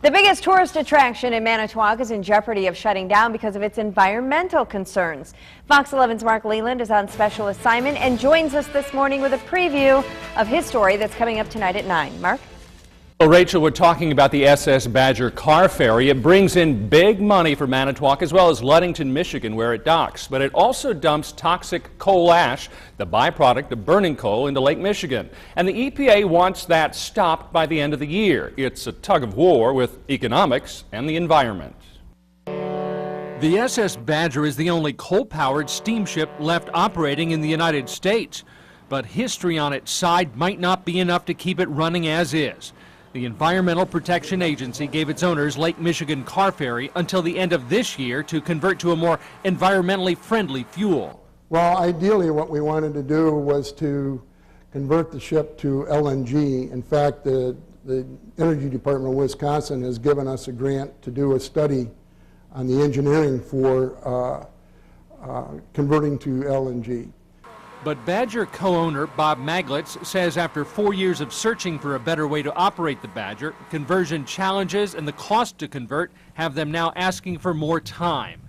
The biggest tourist attraction in Manitowoc is in jeopardy of shutting down because of its environmental concerns. Fox 11's Mark Leland is on special assignment and joins us this morning with a preview of his story that's coming up tonight at 9. Mark? Well, Rachel, we're talking about the SS Badger car ferry. It brings in big money for Manitowoc as well as Ludington, Michigan, where it docks. But it also dumps toxic coal ash, the byproduct of burning coal, into Lake Michigan. And the EPA wants that stopped by the end of the year. It's a tug of war with economics and the environment. The SS Badger is the only coal-powered steamship left operating in the United States. But history on its side might not be enough to keep it running as is. The Environmental Protection Agency gave its owners Lake Michigan car ferry until the end of this year to convert to a more environmentally friendly fuel. Well, ideally what we wanted to do was to convert the ship to LNG. In fact, the Energy Department of Wisconsin has given us a grant to do a study on the engineering for converting to LNG. But Badger co-owner Bob Maglitz says after 4 years of searching for a better way to operate the Badger, conversion challenges and the cost to convert have them now asking for more time.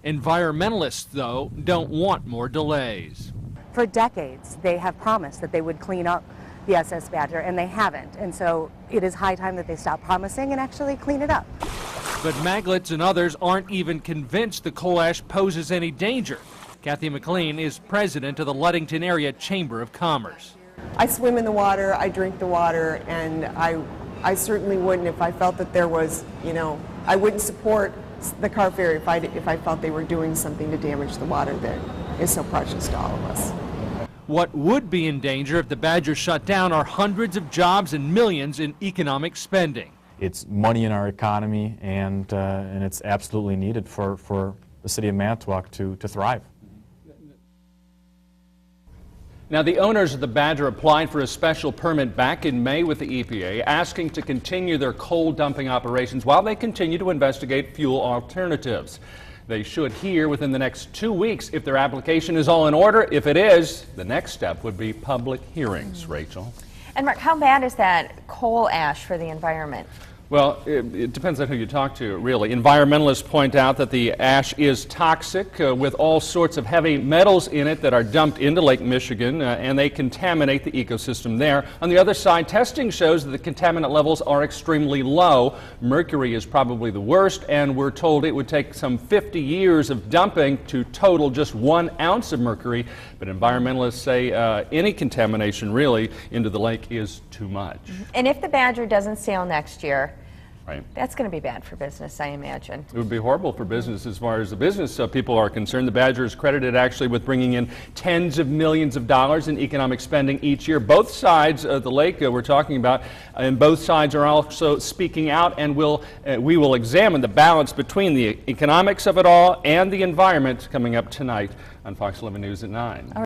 Environmentalists, though, don't want more delays. For decades, they have promised that they would clean up the SS Badger, and they haven't. And so it is high time that they stop promising and actually clean it up. But Maglitz and others aren't even convinced the coal ash poses any danger. Kathy McLean is president of the Ludington Area Chamber of Commerce. I swim in the water, I drink the water, and I certainly wouldn't if I felt that there was, I wouldn't support the car ferry if I felt they were doing something to damage the water that is so precious to all of us. What would be in danger if the Badger shut down are hundreds of jobs and millions in economic spending. It's money in our economy, and it's absolutely needed for the city of Manitowoc to thrive. Now, the owners of the Badger applied for a special permit back in May with the EPA, asking to continue their coal dumping operations while they continue to investigate fuel alternatives. They should hear within the next 2 weeks if their application is all in order. If it is, the next step would be public hearings. Rachel? And Mark, how bad is that coal ash for the environment? Well, it depends on who you talk to, really. Environmentalists point out that the ash is toxic with all sorts of heavy metals in it that are dumped into Lake Michigan, and they contaminate the ecosystem there. On the other side, testing shows that the contaminant levels are extremely low. Mercury is probably the worst, and we're told it would take some 50 years of dumping to total just 1 ounce of mercury. But environmentalists say any contamination, really, into the lake is too much. And if the Badger doesn't sail next year, right, that's going to be bad for business, I imagine. It would be horrible for business as far as the business people are concerned. The Badger is credited actually with bringing in tens of millions of dollars in economic spending each year. Both sides of the lake we're talking about, and both sides are also speaking out, and we will examine the balance between the economics of it all and the environment coming up tonight on Fox 11 News at 9.